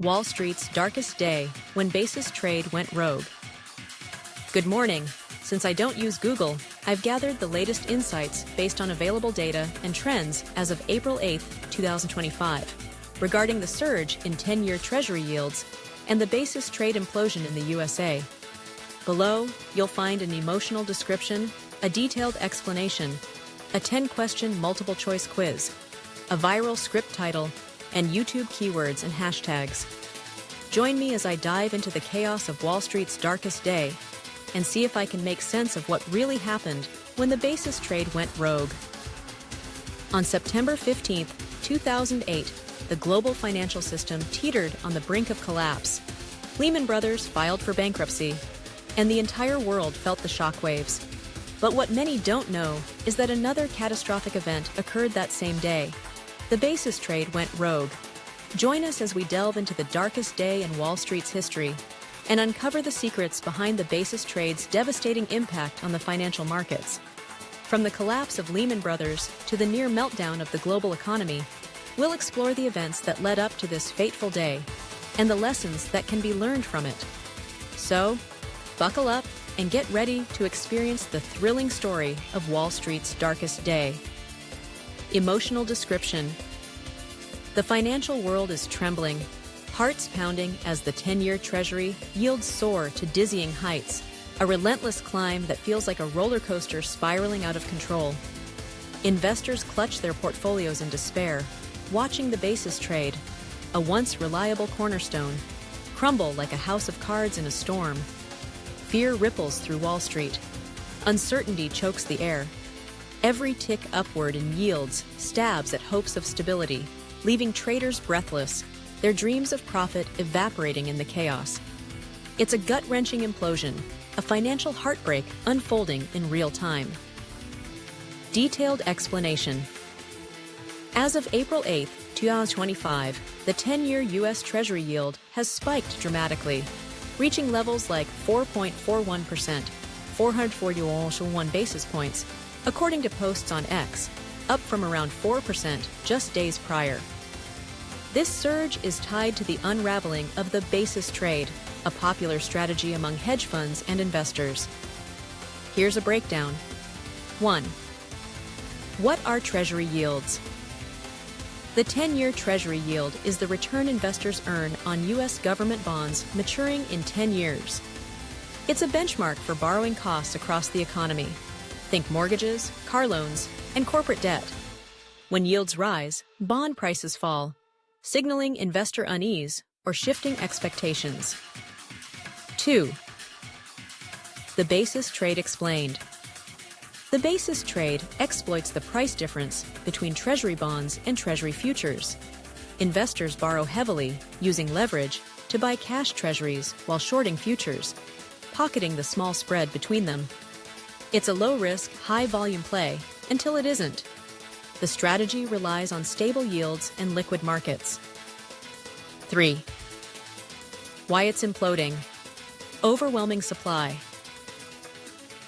Wall Street's darkest day when basis trade went rogue. Good morning. Since I don't use Google, I've gathered the latest insights based on available data and trends as of April 8, 2025, regarding the surge in 10-year Treasury yields and the basis trade implosion in the USA. Below, you'll find an emotional description, a detailed explanation, a 10-question multiple-choice quiz, a viral script title, and YouTube keywords and hashtags. Join me as I dive into the chaos of Wall Street's darkest day and see if I can make sense of what really happened when the basis trade went rogue. On September 15, 2008, the global financial system teetered on the brink of collapse. Lehman Brothers filed for bankruptcy, and the entire world felt the shockwaves. But what many don't know is that another catastrophic event occurred that same day. The basis trade went rogue. Join us as we delve into the darkest day in Wall Street's history and uncover the secrets behind the basis trade's devastating impact on the financial markets. From the collapse of Lehman Brothers to the near meltdown of the global economy, we'll explore the events that led up to this fateful day and the lessons that can be learned from it. So, buckle up and get ready to experience the thrilling story of Wall Street's darkest day. Emotional description. The financial world is trembling, hearts pounding as the 10-year Treasury yields soar to dizzying heights, a relentless climb that feels like a roller coaster spiraling out of control. Investors clutch their portfolios in despair, watching the basis trade, a once reliable cornerstone, crumble like a house of cards in a storm. Fear ripples through Wall Street. Uncertainty chokes the air. Every tick upward in yields stabs at hopes of stability, leaving traders breathless, their dreams of profit evaporating in the chaos. It's a gut-wrenching implosion, a financial heartbreak unfolding in real time. Detailed explanation. As of April 8, 2025, the 10-year U.S. Treasury yield has spiked dramatically, reaching levels like 4.41%, 441 basis points, according to posts on X, up from around 4% just days prior. This surge is tied to the unraveling of the basis trade, a popular strategy among hedge funds and investors. Here's a breakdown. 1. What are Treasury yields? The 10-year Treasury yield is the return investors earn on U.S. government bonds maturing in 10 years. It's a benchmark for borrowing costs across the economy. Think mortgages, car loans, and corporate debt. When yields rise, bond prices fall, signaling investor unease or shifting expectations. 2. The basis trade explained. The basis trade exploits the price difference between Treasury bonds and Treasury futures. Investors borrow heavily, using leverage, to buy cash Treasuries while shorting futures, pocketing the small spread between them. It's a low-risk, high-volume play until it isn't. The strategy relies on stable yields and liquid markets. 3. Why it's imploding. Overwhelming supply.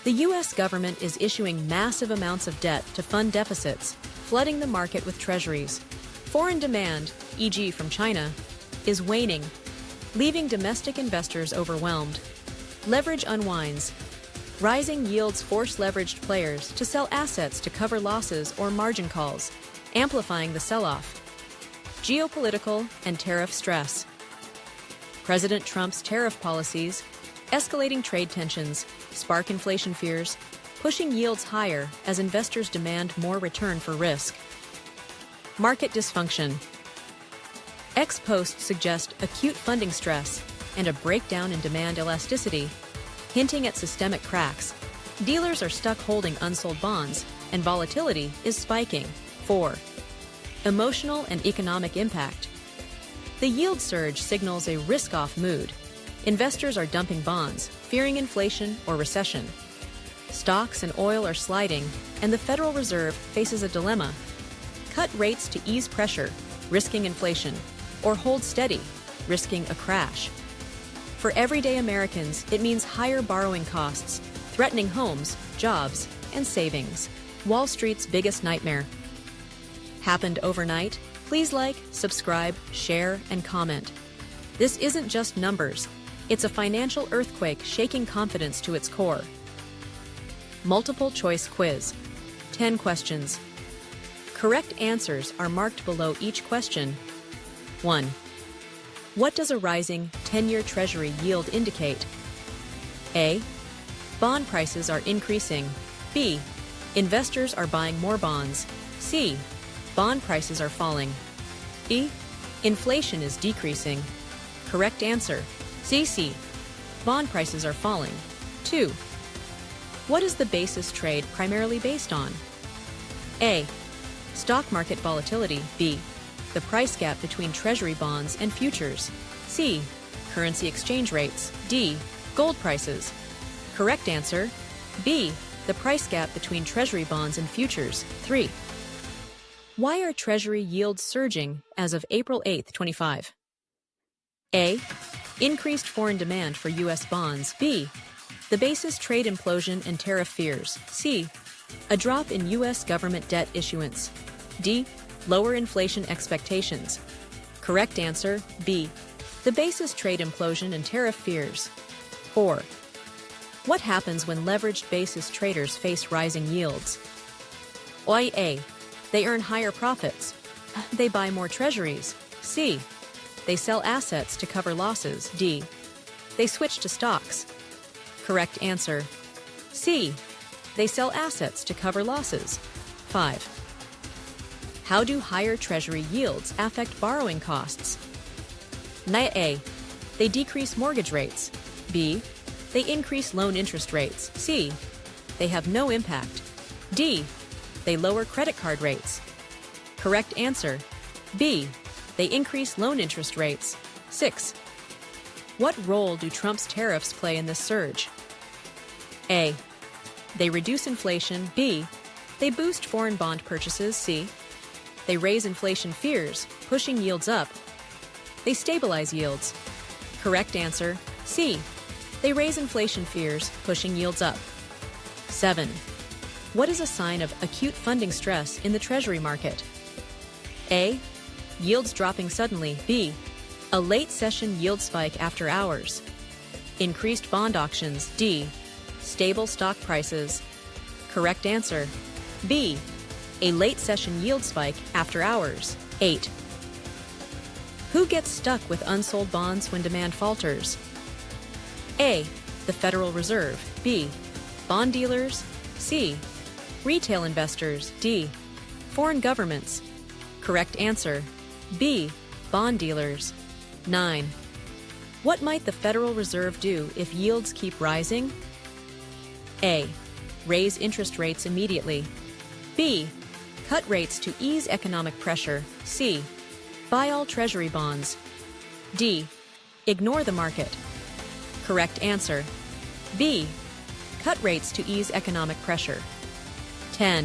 The U.S. government is issuing massive amounts of debt to fund deficits, flooding the market with treasuries. Foreign demand, e.g. from China, is waning, leaving domestic investors overwhelmed. Leverage unwinds. Rising yields force leveraged players to sell assets to cover losses or margin calls, amplifying the sell-off. Geopolitical and tariff stress. President Trump's tariff policies, escalating trade tensions, spark inflation fears, pushing yields higher as investors demand more return for risk. Market dysfunction. X posts suggest acute funding stress and a breakdown in demand elasticity, hinting at systemic cracks. Dealers are stuck holding unsold bonds, and volatility is spiking. 4. Emotional and economic impact. The yield surge signals a risk-off mood. Investors are dumping bonds, fearing inflation or recession. Stocks and oil are sliding, and the Federal Reserve faces a dilemma. Cut rates to ease pressure, risking inflation, or hold steady, risking a crash. For everyday Americans, it means higher borrowing costs, threatening homes, jobs, and savings. Wall Street's biggest nightmare. Happened overnight? Please like, subscribe, share, and comment. This isn't just numbers. It's a financial earthquake shaking confidence to its core. Multiple choice quiz. 10 questions. Correct answers are marked below each question. 1. What does a rising 10-year Treasury yield indicate? A. Bond prices are increasing. B. Investors are buying more bonds. C. Bond prices are falling. D. Inflation is decreasing. Correct answer. C. Bond prices are falling. 2. What is the basis trade primarily based on? A. Stock market volatility. B. The price gap between Treasury bonds and futures. C. Currency exchange rates. D. Gold prices. Correct answer. B. The price gap between Treasury bonds and futures. 3. Why are Treasury yields surging as of April 8, 25? A. Increased foreign demand for U.S. bonds. B. The basis trade implosion and tariff fears. C. A drop in U.S. government debt issuance. D. Lower inflation expectations. Correct answer. B. The basis trade implosion and tariff fears. 4. What happens when leveraged basis traders face rising yields? A. They earn higher profits. They buy more treasuries. C. They sell assets to cover losses. D. They switch to stocks. Correct answer. C. They sell assets to cover losses. 5. How do higher Treasury yields affect borrowing costs? A. They decrease mortgage rates. B. They increase loan interest rates. C. They have no impact. D. They lower credit card rates. Correct answer. B. They increase loan interest rates. 6. What role do Trump's tariffs play in this surge? A. They reduce inflation. B. They boost foreign bond purchases. C. They raise inflation fears, pushing yields up. They stabilize yields. Correct answer. C. They raise inflation fears, pushing yields up. 7. What is a sign of acute funding stress in the Treasury market? A. Yields dropping suddenly. B. A late session yield spike after hours. Increased bond auctions. D. Stable stock prices. Correct answer. B. A late session yield spike after hours. 8. Who gets stuck with unsold bonds when demand falters? A. The Federal Reserve. B. Bond dealers. C. Retail investors. D. Foreign governments. Correct answer. B. Bond dealers. 9. What might the Federal Reserve do if yields keep rising? A. Raise interest rates immediately. B. Cut rates to ease economic pressure. C. Buy all Treasury bonds. D. Ignore the market. Correct answer. B. Cut rates to ease economic pressure. 10.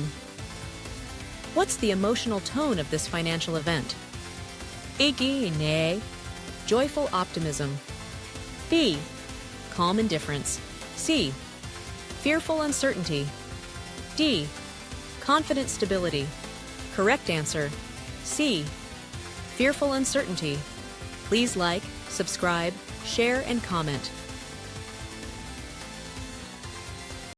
What's the emotional tone of this financial event? A. Joyful optimism. B. Calm indifference. C. Fearful uncertainty. D. Confident stability. Correct answer. C. Fearful uncertainty. Please like, subscribe, share, and comment.